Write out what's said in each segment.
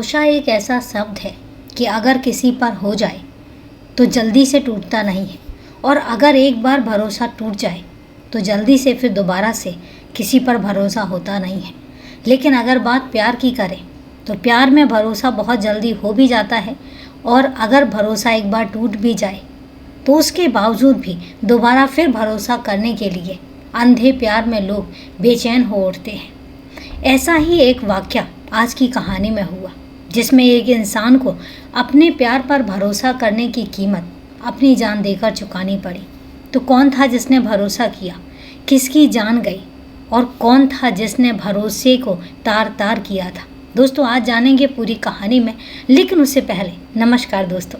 भरोसा एक ऐसा शब्द है कि अगर किसी पर हो जाए तो जल्दी से टूटता नहीं है, और अगर एक बार भरोसा टूट जाए तो जल्दी से फिर दोबारा से किसी पर भरोसा होता नहीं है। लेकिन अगर बात प्यार की करें तो प्यार में भरोसा बहुत जल्दी हो भी जाता है, और अगर भरोसा एक बार टूट भी जाए तो उसके बावजूद भी दोबारा फिर भरोसा करने के लिए अंधे प्यार में लोग बेचैन हो उठते हैं। ऐसा ही एक वाक़या आज की कहानी में हुआ, जिसमें एक इंसान को अपने प्यार पर भरोसा करने की कीमत अपनी जान देकर चुकानी पड़ी। तो कौन था जिसने भरोसा किया, किसकी जान गई, और कौन था जिसने भरोसे को तार तार किया था? दोस्तों, आज जानेंगे पूरी कहानी में। लेकिन उससे पहले नमस्कार दोस्तों,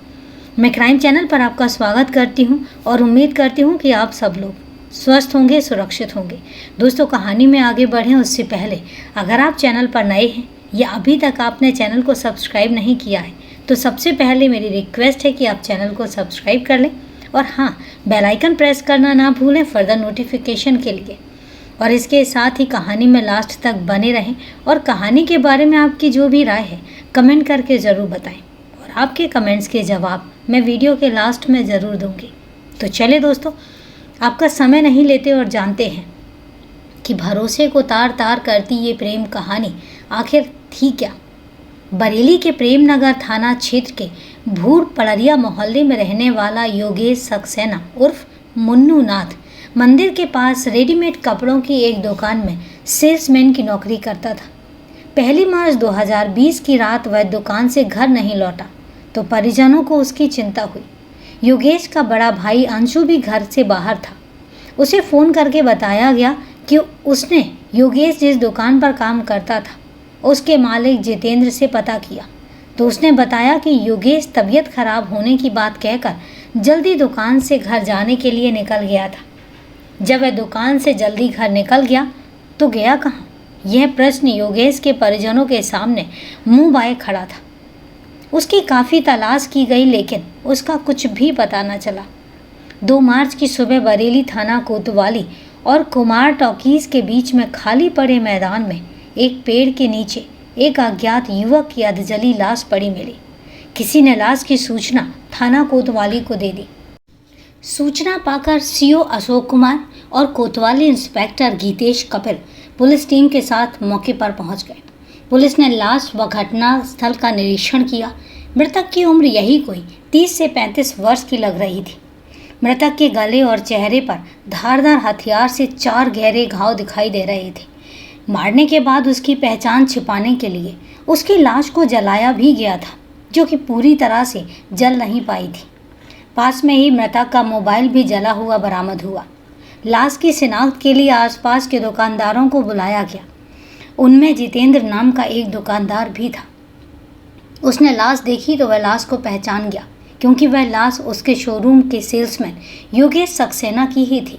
मैं क्राइम चैनल पर आपका स्वागत करती हूं और उम्मीद करती हूं कि आप सब लोग स्वस्थ होंगे, सुरक्षित होंगे। दोस्तों, कहानी में आगे बढ़ें उससे पहले अगर आप चैनल पर नए हैं या अभी तक आपने चैनल को सब्सक्राइब नहीं किया है तो सबसे पहले मेरी रिक्वेस्ट है कि आप चैनल को सब्सक्राइब कर लें, और हाँ, बेल आइकन प्रेस करना ना भूलें फर्दर नोटिफिकेशन के लिए। और इसके साथ ही कहानी में लास्ट तक बने रहें, और कहानी के बारे में आपकी जो भी राय है कमेंट करके ज़रूर बताएं, और आपके कमेंट्स के जवाब मैं वीडियो के लास्ट में ज़रूर दूंगी। तो चले दोस्तों, आपका समय नहीं लेते और जानते हैं कि भरोसे को तार तार करती ये प्रेम कहानी आखिर थी क्या। बरेली के प्रेम नगर थाना क्षेत्र के भूर पड़रिया मोहल्ले में रहने वाला योगेश सक्सेना उर्फ मुन्नू नाथ मंदिर के पास रेडीमेड कपड़ों की एक दुकान में सेल्समैन की नौकरी करता था। 1 मार्च 2020 की रात वह दुकान से घर नहीं लौटा तो परिजनों को उसकी चिंता हुई। योगेश का बड़ा भाई अंशु भी घर से बाहर था। उसे फ़ोन करके बताया गया कि उसने योगेश जिस दुकान पर काम करता था उसके मालिक जितेंद्र से पता किया, तो उसने बताया कि योगेश तबीयत खराब होने की बात कहकर जल्दी दुकान से घर जाने के लिए निकल गया था। जब वह दुकान से जल्दी घर निकल गया तो गया कहाँ, यह प्रश्न योगेश के परिजनों के सामने मुंह बाए खड़ा था। उसकी काफ़ी तलाश की गई लेकिन उसका कुछ भी पता न चला। 2 मार्च की सुबह बरेली थाना कोतवाली और कुमार टॉकीज के बीच में खाली पड़े मैदान में एक पेड़ के नीचे एक अज्ञात युवक की अधजली लाश पड़ी मिली। किसी ने लाश की सूचना थाना कोतवाली को दे दी। सूचना पाकर सीओ अशोक कुमार और कोतवाली inspector Geetesh Kapil police team के साथ मौके पर पहुंच गए। पुलिस ने लाश व घटना स्थल का निरीक्षण किया। मृतक की उम्र यही कोई 30 से 35 वर्ष की लग रही थी। मृतक के गले और चेहरे पर धारदार हथियार से 4 गहरे घाव दिखाई दे रहे थे। मारने के बाद उसकी पहचान छिपाने के लिए उसकी लाश को जलाया भी गया था, जो कि पूरी तरह से जल नहीं पाई थी। पास में ही मृतक का मोबाइल भी जला हुआ बरामद हुआ। लाश की शिनाख्त के लिए आसपास के दुकानदारों को बुलाया गया। उनमें जितेंद्र नाम का एक दुकानदार भी था। उसने लाश देखी तो वह लाश को पहचान गया, क्योंकि वह लाश उसके शोरूम के सेल्समैन योगेश सक्सेना की ही थी।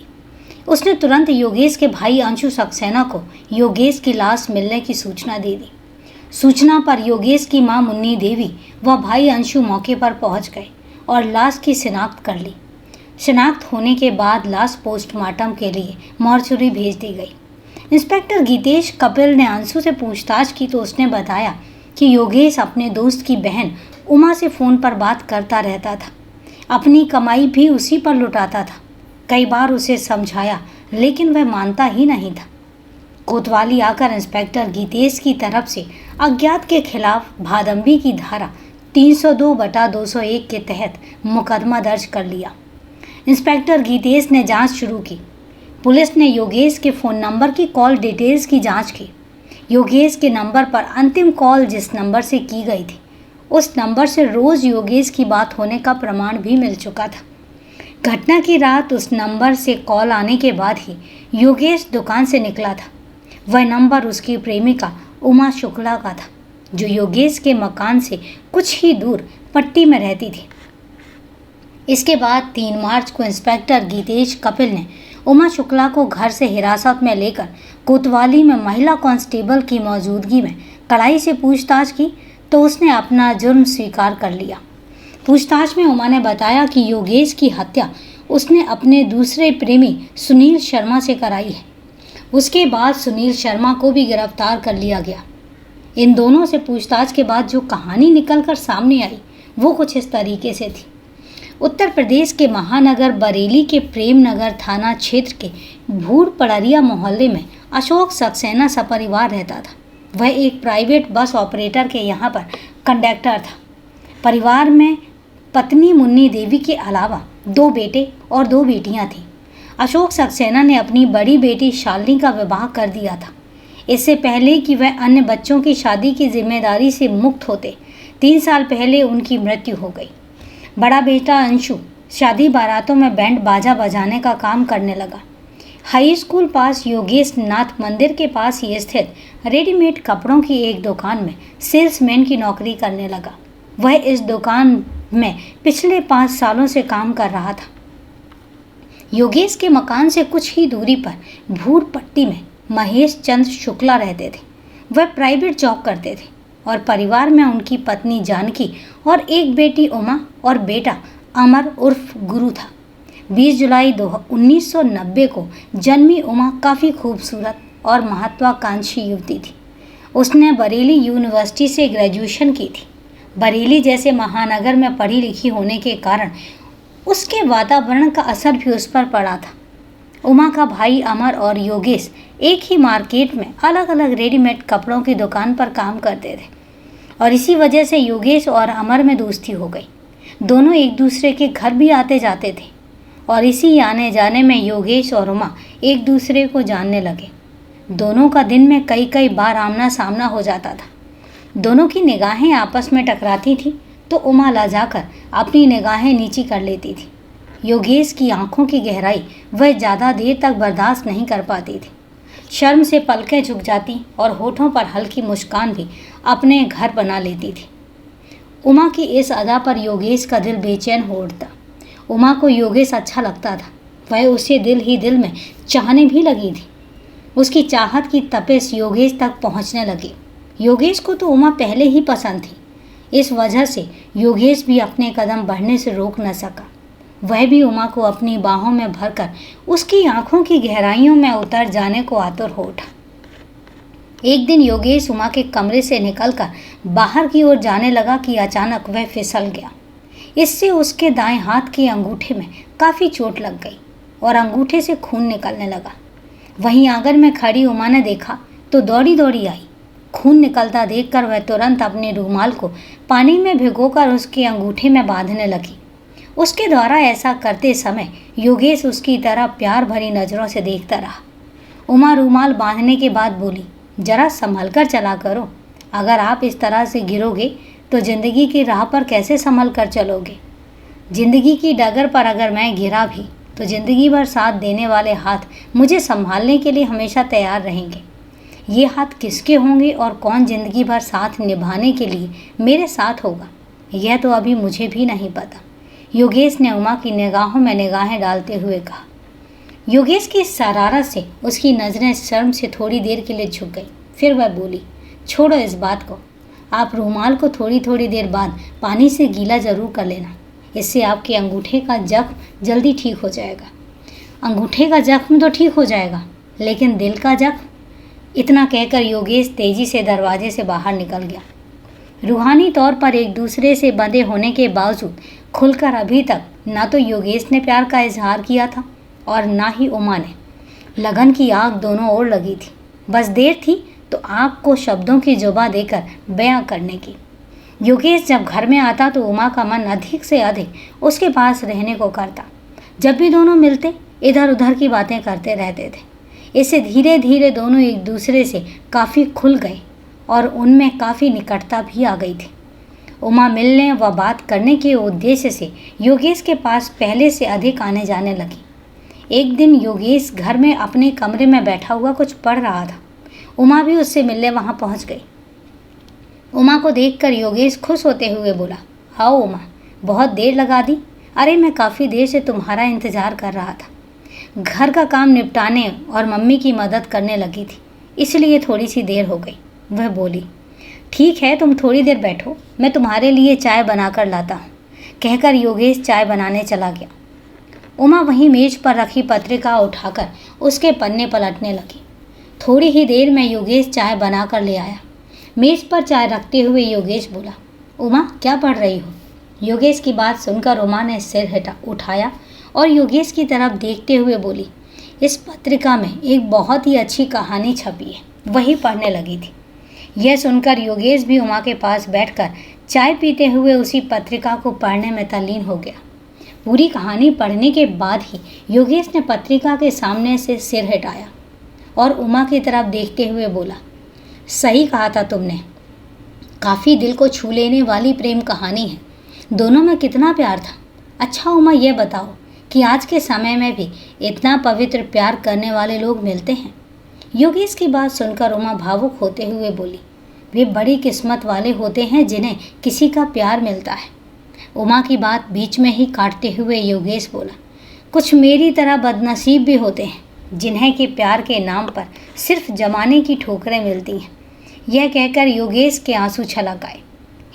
उसने तुरंत योगेश के भाई अंशु सक्सेना को योगेश की लाश मिलने की सूचना दे दी। सूचना पर योगेश की मां मुन्नी देवी व भाई अंशु मौके पर पहुंच गए और लाश की शिनाख्त कर ली। शिनाख्त होने के बाद लाश पोस्टमार्टम के लिए मॉर्चरी भेज दी गई। इंस्पेक्टर गीतेश कपिल ने अंशु से पूछताछ की तो उसने बताया कि योगेश अपने दोस्त की बहन उमा से फ़ोन पर बात करता रहता था। अपनी कमाई भी उसी पर लुटाता था। कई बार उसे समझाया लेकिन वह मानता ही नहीं था। कोतवाली आकर इंस्पेक्टर गीतेश की तरफ से अज्ञात के खिलाफ भादंबी की धारा 302/201 के तहत मुकदमा दर्ज कर लिया। इंस्पेक्टर गीतेश ने जांच शुरू की। पुलिस ने योगेश के फ़ोन नंबर की कॉल डिटेल्स की जांच की। योगेश के नंबर पर अंतिम कॉल जिस नंबर से की गई थी उस नंबर से रोज़ योगेश की बात होने का प्रमाण भी मिल चुका था। घटना की रात उस नंबर से कॉल आने के बाद ही योगेश दुकान से निकला था। वह नंबर उसकी प्रेमिका उमा शुक्ला का था, जो योगेश के मकान से कुछ ही दूर पट्टी में रहती थी। इसके बाद 3 मार्च को इंस्पेक्टर गीतेश कपिल ने उमा शुक्ला को घर से हिरासत में लेकर कोतवाली में महिला कांस्टेबल की मौजूदगी में कड़ाई से पूछताछ की तो उसने अपना जुर्म स्वीकार कर लिया। पूछताछ में उमा ने बताया कि योगेश की हत्या उसने अपने दूसरे प्रेमी सुनील शर्मा से कराई है। उसके बाद सुनील शर्मा को भी गिरफ्तार कर लिया गया। इन दोनों से पूछताछ के बाद जो कहानी निकलकर सामने आई वो कुछ इस तरीके से थी। उत्तर प्रदेश के महानगर बरेली के प्रेम नगर थाना क्षेत्र के भूड़ पड़रिया मोहल्ले में अशोक सक्सेना सपरिवार रहता था। वह एक प्राइवेट बस ऑपरेटर के यहाँ पर कंडक्टर था। परिवार में पत्नी मुन्नी देवी के अलावा 2 बेटे और 2 बेटियां थीं। अशोक सक्सेना ने अपनी बड़ी बेटी शालिनी का विवाह कर दिया था। इससे पहले कि वह अन्य बच्चों की शादी की जिम्मेदारी से मुक्त होते 3 साल पहले उनकी मृत्यु हो गई। बड़ा बेटा अंशु शादी बारातों में बैंड बाजा बजाने का काम करने लगा। हाई स्कूल पास योगेश नाथ मंदिर के पास ही स्थित रेडीमेड कपड़ों की एक दुकान में सेल्समैन की नौकरी करने लगा। वह इस दुकान में पिछले 5 सालों से काम कर रहा था। योगेश के मकान से कुछ ही दूरी पर भूड़ पट्टी में महेश चंद्र शुक्ला रहते थे। वह प्राइवेट जॉब करते थे और परिवार में उनकी पत्नी जानकी और एक बेटी उमा और बेटा अमर उर्फ गुरु था। 20 जुलाई 1990 को जन्मी उमा काफ़ी खूबसूरत और महत्वाकांक्षी युवती थी। उसने बरेली यूनिवर्सिटी से ग्रेजुएशन की थी। बरेली जैसे महानगर में पढ़ी लिखी होने के कारण उसके वातावरण का असर भी उस पर पड़ा था। उमा का भाई अमर और योगेश एक ही मार्केट में अलग अलग रेडीमेड कपड़ों की दुकान पर काम करते थे और इसी वजह से योगेश और अमर में दोस्ती हो गई। दोनों एक दूसरे के घर भी आते जाते थे और इसी आने जाने में योगेश और उमा एक दूसरे को जानने लगे। दोनों का दिन में कई कई बार आमना सामना हो जाता था। दोनों की निगाहें आपस में टकराती थी तो उमा लजाकर अपनी निगाहें नीची कर लेती थी। योगेश की आंखों की गहराई वह ज़्यादा देर तक बर्दाश्त नहीं कर पाती थी। शर्म से पलकें झुक जाती और होठों पर हल्की मुस्कान भी अपने घर बना लेती थी। उमा की इस अदा पर योगेश का दिल बेचैन हो उठता। उमा को योगेश अच्छा लगता था। वह उसे दिल ही दिल में चाहने भी लगी थी। उसकी चाहत की तपिश योगेश तक पहुंचने लगी। योगेश को तो उमा पहले ही पसंद थी। इस वजह से योगेश भी अपने कदम बढ़ने से रोक न सका। वह भी उमा को अपनी बाहों में भरकर उसकी आंखों की गहराइयों में उतर जाने को आतुर हो उठा। एक दिन योगेश उमा के कमरे से निकलकर बाहर की ओर जाने लगा कि अचानक वह फिसल गया। इससे उसके दाएं हाथ के अंगूठे में काफ़ी चोट लग गई और अंगूठे से खून निकलने लगा। वहीं आंगन में खड़ी उमा ने देखा तो दौड़ी दौड़ी आई। खून निकलता देखकर वह तुरंत अपने रूमाल को पानी में भिगोकर उसके अंगूठे में बांधने लगी। उसके द्वारा ऐसा करते समय योगेश उसकी तरह प्यार भरी नज़रों से देखता रहा। उमा रूमाल बांधने के बाद बोली, जरा संभल कर चला करो। अगर आप इस तरह से गिरोगे तो ज़िंदगी की राह पर कैसे संभल कर चलोगे। ज़िंदगी की डगर पर अगर मैं गिरा भी तो ज़िंदगी भर साथ देने वाले हाथ मुझे संभालने के लिए हमेशा तैयार रहेंगे। ये हाथ किसके होंगे और कौन ज़िंदगी भर साथ निभाने के लिए मेरे साथ होगा, यह तो अभी मुझे भी नहीं पता। योगेश ने उमा की निगाहों में निगाहें डालते हुए कहा। योगेश की शरारत से उसकी नज़रें शर्म से थोड़ी देर के लिए झुक गई। फिर वह बोली, छोड़ो इस बात को। आप रूमाल को थोड़ी थोड़ी देर बाद पानी से गीला ज़रूर कर लेना। इससे आपके अंगूठे का जख्म जल्दी ठीक हो जाएगा। अंगूठे का जख्म तो ठीक हो जाएगा, लेकिन दिल का जख्म। इतना कहकर योगेश तेजी से दरवाजे से बाहर निकल गया। रूहानी तौर पर एक दूसरे से बंधे होने के बावजूद खुलकर अभी तक ना तो योगेश ने प्यार का इजहार किया था और ना ही उमा ने। लगन की आग दोनों ओर लगी थी। बस देर थी तो आग को शब्दों की जुबा देकर बयां करने की। योगेश जब घर में आता तो उमा का मन अधिक से अधिक उसके पास रहने को करता। जब भी दोनों मिलते इधर उधर की बातें करते रहते थे। इससे धीरे धीरे दोनों एक दूसरे से काफ़ी खुल गए और उनमें काफ़ी निकटता भी आ गई थी। उमा मिलने व बात करने के उद्देश्य से योगेश के पास पहले से अधिक आने जाने लगी। एक दिन योगेश घर में अपने कमरे में बैठा हुआ कुछ पढ़ रहा था। उमा भी उससे मिलने वहाँ पहुँच गई। उमा को देखकर योगेश खुश होते हुए बोला, आओ उमा, बहुत देर लगा दी। अरे मैं काफ़ी देर से तुम्हारा इंतज़ार कर रहा था। घर का काम निपटाने और मम्मी की मदद करने लगी थी, इसलिए थोड़ी सी देर हो गई। वह बोली, ठीक है, तुम थोड़ी देर बैठो, मैं तुम्हारे लिए चाय बनाकर लाता हूँ। कहकर योगेश चाय बनाने चला गया। उमा वहीं मेज पर रखी पत्रिका उठाकर उसके पन्ने पलटने लगी। थोड़ी ही देर में योगेश चाय बनाकर ले आया। मेज पर चाय रखते हुए योगेश बोला, उमा क्या पढ़ रही हो? योगेश की बात सुनकर उमा ने सिर उठाया और योगेश की तरफ देखते हुए बोली, इस पत्रिका में एक बहुत ही अच्छी कहानी छपी है, वही पढ़ने लगी थी। यह सुनकर योगेश भी उमा के पास बैठकर चाय पीते हुए उसी पत्रिका को पढ़ने में तल्लीन हो गया। पूरी कहानी पढ़ने के बाद ही योगेश ने पत्रिका के सामने से सिर हटाया और उमा की तरफ देखते हुए बोला, सही कहा था तुमने, काफ़ी दिल को छू लेने वाली प्रेम कहानी है। दोनों में कितना प्यार था। अच्छा उमा, ये बताओ कि आज के समय में भी इतना पवित्र प्यार करने वाले लोग मिलते हैं? योगेश की बात सुनकर उमा भावुक होते हुए बोली, वे बड़ी किस्मत वाले होते हैं जिन्हें किसी का प्यार मिलता है। उमा की बात बीच में ही काटते हुए योगेश बोला, कुछ मेरी तरह बदनसीब भी होते हैं जिन्हें कि प्यार के नाम पर सिर्फ जमाने की ठोकरें मिलती हैं। यह कहकर योगेश के आंसू छलक आए।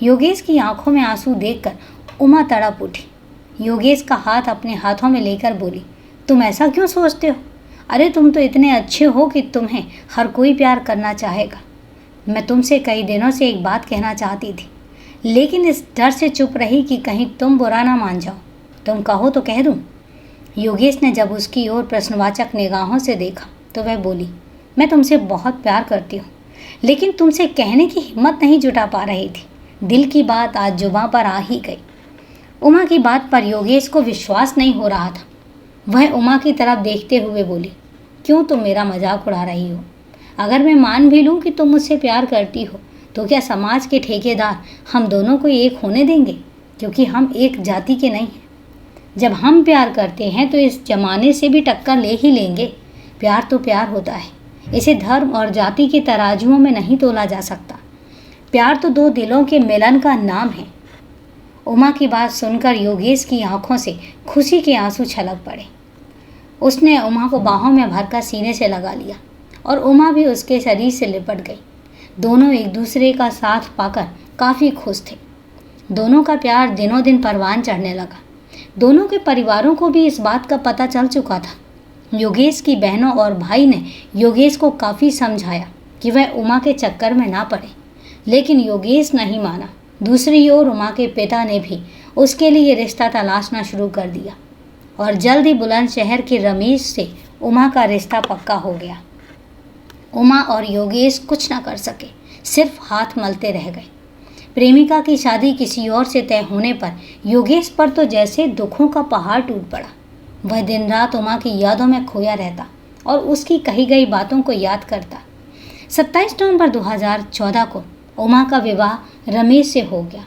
योगेश की आंखों में आंसू देखकर उमा तड़प उठी। योगेश का हाथ अपने हाथों में लेकर बोली, तुम ऐसा क्यों सोचते हो? अरे तुम तो इतने अच्छे हो कि तुम्हें हर कोई प्यार करना चाहेगा। मैं तुमसे कई दिनों से एक बात कहना चाहती थी, लेकिन इस डर से चुप रही कि कहीं तुम बुरा ना मान जाओ। तुम कहो तो कह दूं। योगेश ने जब उसकी ओर प्रश्नवाचक निगाहों से देखा तो वह बोली, मैं तुमसे बहुत प्यार करती हूँ, लेकिन तुमसे कहने की हिम्मत नहीं जुटा पा रही थी। दिल की बात आज जुबां पर आ ही गई। उमा की बात पर योगेश को विश्वास नहीं हो रहा था। वह उमा की तरफ देखते हुए बोली, क्यों तुम मेरा मजाक उड़ा रही हो? अगर मैं मान भी लूँ कि तुम मुझसे प्यार करती हो तो क्या समाज के ठेकेदार हम दोनों को एक होने देंगे? क्योंकि हम एक जाति के नहीं हैं। जब हम प्यार करते हैं तो इस जमाने से भी टक्कर ले ही लेंगे। प्यार तो प्यार होता है, इसे धर्म और जाति के तराजुओं में नहीं तोला जा सकता। प्यार तो दो दिलों के मिलन का नाम है। उमा की बात सुनकर योगेश की आंखों से खुशी के आंसू छलक पड़े। उसने उमा को बाहों में भरकर सीने से लगा लिया और उमा भी उसके शरीर से लिपट गई। दोनों एक दूसरे का साथ पाकर काफ़ी खुश थे। दोनों का प्यार दिनों दिन परवान चढ़ने लगा। दोनों के परिवारों को भी इस बात का पता चल चुका था। योगेश की बहनों और भाई ने योगेश को काफ़ी समझाया कि वह उमा के चक्कर में ना पड़े, लेकिन योगेश नहीं माना। दूसरी ओर उमा के पिता ने भी उसके लिए रिश्ता तलाशना शुरू कर दिया और जल्द ही बुलंदशहर के रमेश से उमा का रिश्ता पक्का हो गया। उमा और योगेश कुछ न कर सके, सिर्फ हाथ मलते रह गए। प्रेमिका की शादी किसी और से तय होने पर योगेश पर तो जैसे दुखों का पहाड़ टूट पड़ा। वह दिन रात उमा की यादों में खोया रहता और उसकी कही गई बातों को याद करता। 27 नवंबर 2014 को उमा का विवाह रमेश से हो गया।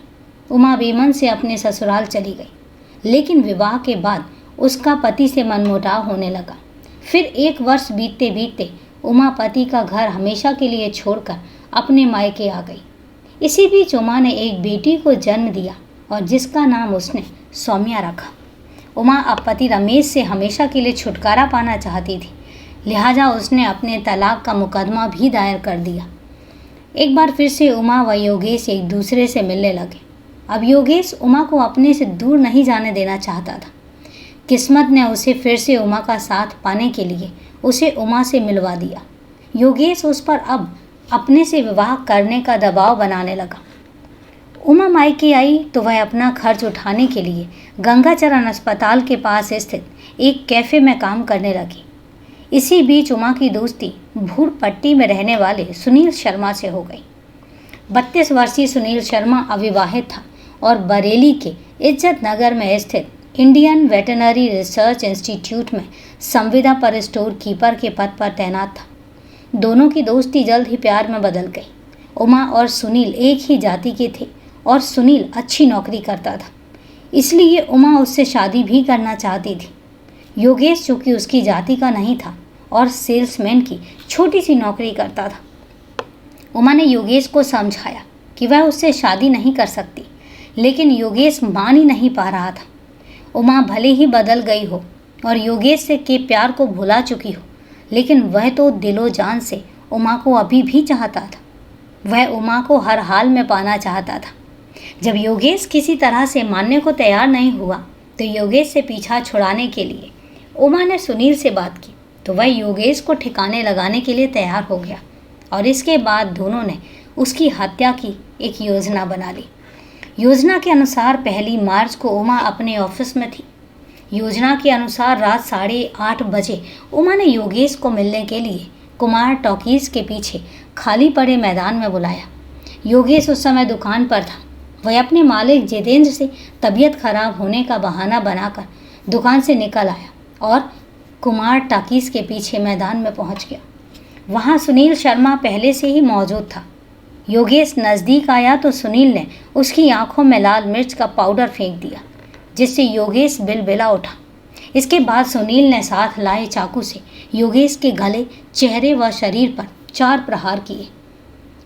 उमा बेमन से अपने ससुराल चली गई, लेकिन विवाह के बाद उसका पति से मनमुटाव होने लगा। फिर 1 वर्ष बीतते बीतते उमा पति का घर हमेशा के लिए छोड़कर अपने मायके आ गई। इसी बीच उमा ने एक बेटी को जन्म दिया और जिसका नाम उसने सौम्या रखा। उमा अब पति रमेश से हमेशा के लिए छुटकारा पाना चाहती थी, लिहाजा उसने अपने तलाक का मुकदमा भी दायर कर दिया। एक बार फिर से उमा व योगेश एक दूसरे से मिलने लगे। अब योगेश उमा को अपने से दूर नहीं जाने देना चाहता था। किस्मत ने उसे फिर से उमा का साथ पाने के लिए उसे उमा से मिलवा दिया। योगेश उस पर अब अपने से विवाह करने का दबाव बनाने लगा। उमा मायके आई तो वह अपना खर्च उठाने के लिए गंगाचरण अस्पताल के पास स्थित एक कैफ़े में काम करने लगी। इसी बीच उमा की दोस्ती भूड़ पट्टी में रहने वाले सुनील शर्मा से हो गई। 32 वर्षीय सुनील शर्मा अविवाहित था और बरेली के इज्जत नगर में स्थित इंडियन वेटरनरी रिसर्च इंस्टीट्यूट में संविदा पर स्टोर कीपर के पद पर तैनात था। दोनों की दोस्ती जल्द ही प्यार में बदल गई। उमा और सुनील एक ही जाति के थे और सुनील अच्छी नौकरी करता था, इसलिए उमा उससे शादी भी करना चाहती थी। योगेश चूँकि उसकी जाति का नहीं था और सेल्समैन की छोटी सी नौकरी करता था। उमा ने योगेश को समझाया कि वह उससे शादी नहीं कर सकती, लेकिन योगेश मान ही नहीं पा रहा था। उमा भले ही बदल गई हो और योगेश से के प्यार को भुला चुकी हो, लेकिन वह तो दिलो जान से उमा को अभी भी चाहता था। वह उमा को हर हाल में पाना चाहता था। जब योगेश किसी तरह से मानने को तैयार नहीं हुआ तो योगेश से पीछा छुड़ाने के लिए उमा ने सुनील से बात की तो वह योगेश को ठिकाने लगाने के लिए तैयार हो गया और इसके बाद दोनों ने उसकी हत्या की एक योजना बना ली। योजना के अनुसार 1 मार्च को उमा अपने ऑफिस में थी। योजना के अनुसार रात 8:30 बजे उमा ने योगेश को मिलने के लिए कुमार टॉकीज के पीछे खाली पड़े मैदान में बुलाया। योगेश उस समय दुकान पर था। वह अपने मालिक जितेंद्र से तबीयत खराब होने का बहाना बनाकर दुकान से निकल आया और कुमार टॉकीज के पीछे मैदान में पहुंच गया। वहां सुनील शर्मा पहले से ही मौजूद था। योगेश नज़दीक आया तो सुनील ने उसकी आंखों में लाल मिर्च का पाउडर फेंक दिया, जिससे योगेश बिलबिला उठा। इसके बाद सुनील ने साथ लाए चाकू से योगेश के गले, चेहरे व शरीर पर 4 प्रहार किए,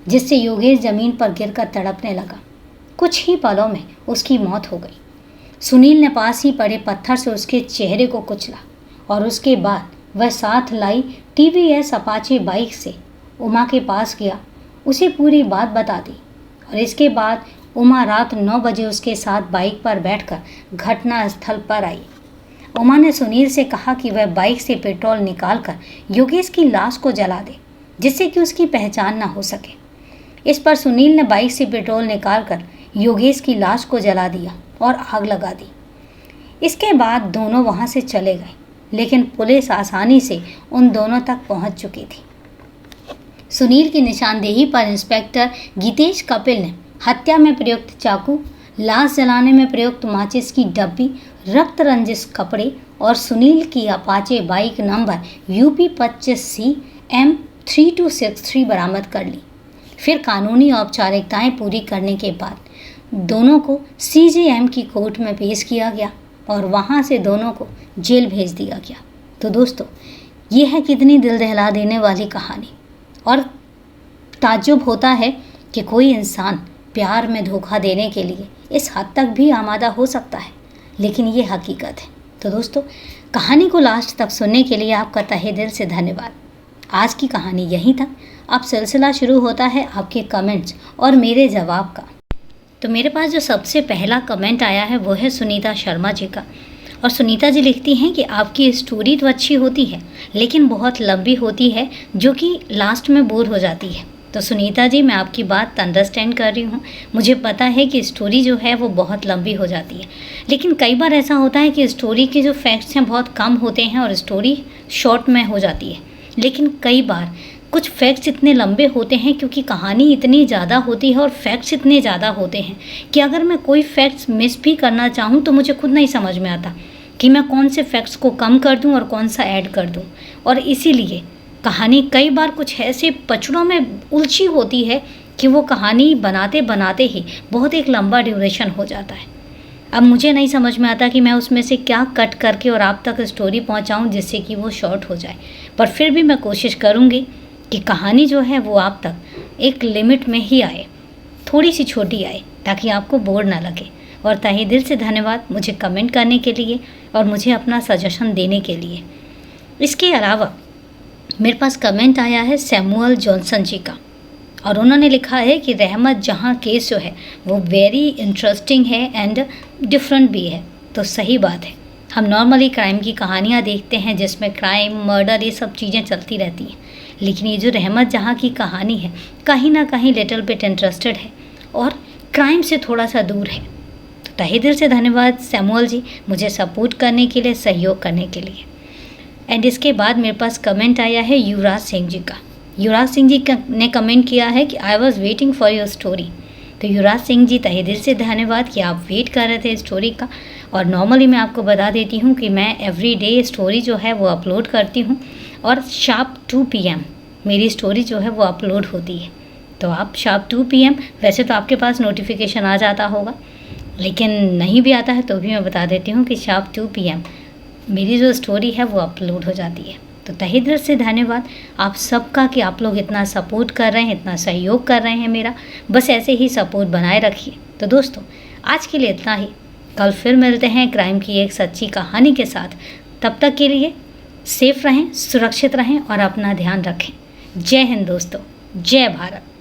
जिससे योगेश जमीन पर गिरकर तड़पने लगा। कुछ ही पलों में उसकी मौत हो गई। सुनील ने पास ही पड़े पत्थर से उसके चेहरे को कुचला और उसके बाद वह साथ लाई TVS अपाचे बाइक से उमा के पास गया, उसे पूरी बात बता दी और इसके बाद उमा रात 9 बजे उसके साथ बाइक पर बैठकर घटना स्थल पर आई। उमा ने सुनील से कहा कि वह बाइक से पेट्रोल निकालकर योगेश की लाश को जला दे, जिससे कि उसकी पहचान न हो सके। इस पर सुनील ने बाइक से पेट्रोल निकालकर योगेश की लाश को जला दिया और आग लगा दी। इसके बाद दोनों वहां से चले गए, लेकिन पुलिस आसानी से उन दोनों तक पहुंच चुकी थी। सुनील की निशानदेही पर इंस्पेक्टर गीतेश कपिल ने हत्या में प्रयुक्त चाकू, लाश जलाने में प्रयुक्त माचिस की डब्बी, रक्त रंजित कपड़े और सुनील की Apache bike number UP 25C M3263 बरामद कर ली। फिर कानूनी औपचारिकताएं पूरी करने के बाद दोनों को CJM की कोर्ट में पेश किया गया और वहां से दोनों को जेल भेज दिया गया। तो दोस्तों, ये है कितनी दिल दहला देने वाली कहानी और ताज्जुब होता है कि कोई इंसान प्यार में धोखा देने के लिए इस हद तक भी आमादा हो सकता है, लेकिन ये हकीकत है। तो दोस्तों, कहानी को लास्ट तक सुनने के लिए आपका तहे दिल से धन्यवाद। आज की कहानी यहीं तक। अब सिलसिला शुरू होता है आपके कमेंट्स और मेरे जवाब का। तो मेरे पास जो सबसे पहला कमेंट आया है वो है सुनीता शर्मा जी का। और सुनीता जी लिखती हैं कि आपकी स्टोरी तो अच्छी होती है, लेकिन बहुत लंबी होती है, जो कि लास्ट में बोर हो जाती है। तो सुनीता जी, मैं आपकी बात अंडरस्टैंड कर रही हूँ। मुझे पता है कि स्टोरी जो है वो बहुत लंबी हो जाती है, लेकिन कई बार ऐसा होता है कि स्टोरी के जो फैक्ट्स हैं बहुत कम होते हैं और स्टोरी शॉर्ट में हो जाती है। लेकिन कई बार कुछ फैक्ट्स इतने लंबे होते हैं क्योंकि कहानी इतनी ज़्यादा होती है और फैक्ट्स इतने ज़्यादा होते हैं कि अगर मैं कोई फैक्ट्स मिस भी करना चाहूँ तो मुझे खुद नहीं समझ में आता कि मैं कौन से फैक्ट्स को कम कर दूं और कौन सा ऐड कर दूं। और इसीलिए कहानी कई बार कुछ ऐसे पचड़ों में उलझी होती है कि वो कहानी बनाते बनाते ही बहुत एक लंबा ड्यूरेशन हो जाता है। अब मुझे नहीं समझ में आता कि मैं उसमें से क्या कट करके और आप तक स्टोरी पहुंचाऊं जिससे कि वो शॉर्ट हो जाए, पर फिर भी मैं कोशिश करूंगी कि कहानी जो है वो आप तक एक लिमिट में ही आए, थोड़ी सी छोटी आए, ताकि आपको बोर ना लगे। और तहे दिल से धन्यवाद मुझे कमेंट करने के लिए और मुझे अपना सजेशन देने के लिए। इसके अलावा मेरे पास कमेंट आया है सैमुअल जॉनसन जी का, और उन्होंने लिखा है कि रहमत जहाँ केस जो है वो वेरी इंटरेस्टिंग है एंड डिफरेंट भी है। तो सही बात है, हम नॉर्मली क्राइम की कहानियाँ देखते हैं जिसमें क्राइम, मर्डर, ये सब चीज़ें चलती रहती हैं, लेकिन ये जो रहमत जहाँ की कहानी है कहीं ना कहीं लिटिल बिट इंटरेस्टेड है और क्राइम से थोड़ा सा दूर है। तो तहे दिल से धन्यवाद सैमुअल जी, मुझे सपोर्ट करने के लिए, सहयोग करने के लिए। एंड इसके बाद मेरे पास कमेंट आया है युवराज सिंह जी का। युवराज सिंह जी ने कमेंट किया है कि I was waiting for your story. तो युवराज सिंह जी, तहे दिल से धन्यवाद कि आप वेट कर रहे थे स्टोरी का। और नॉर्मली मैं आपको बता देती हूँ कि मैं एवरी डे स्टोरी जो है वो अपलोड करती हूँ और शार्प 2 PM मेरी स्टोरी जो है वो अपलोड होती है। तो आप शार्प 2 PM, वैसे तो आपके पास नोटिफिकेशन आ जाता होगा, लेकिन नहीं भी आता है तो भी मैं बता देती हूँ कि शार्प 2 PM मेरी जो स्टोरी है वो अपलोड हो जाती है। तो तहे दिल से धन्यवाद आप सबका कि आप लोग इतना सपोर्ट कर रहे हैं, इतना सहयोग कर रहे हैं मेरा। बस ऐसे ही सपोर्ट बनाए रखिए। तो दोस्तों, आज के लिए इतना ही। कल फिर मिलते हैं क्राइम की एक सच्ची कहानी के साथ। तब तक के लिए सेफ रहें, सुरक्षित रहें और अपना ध्यान रखें। जय हिंद दोस्तों, जय भारत।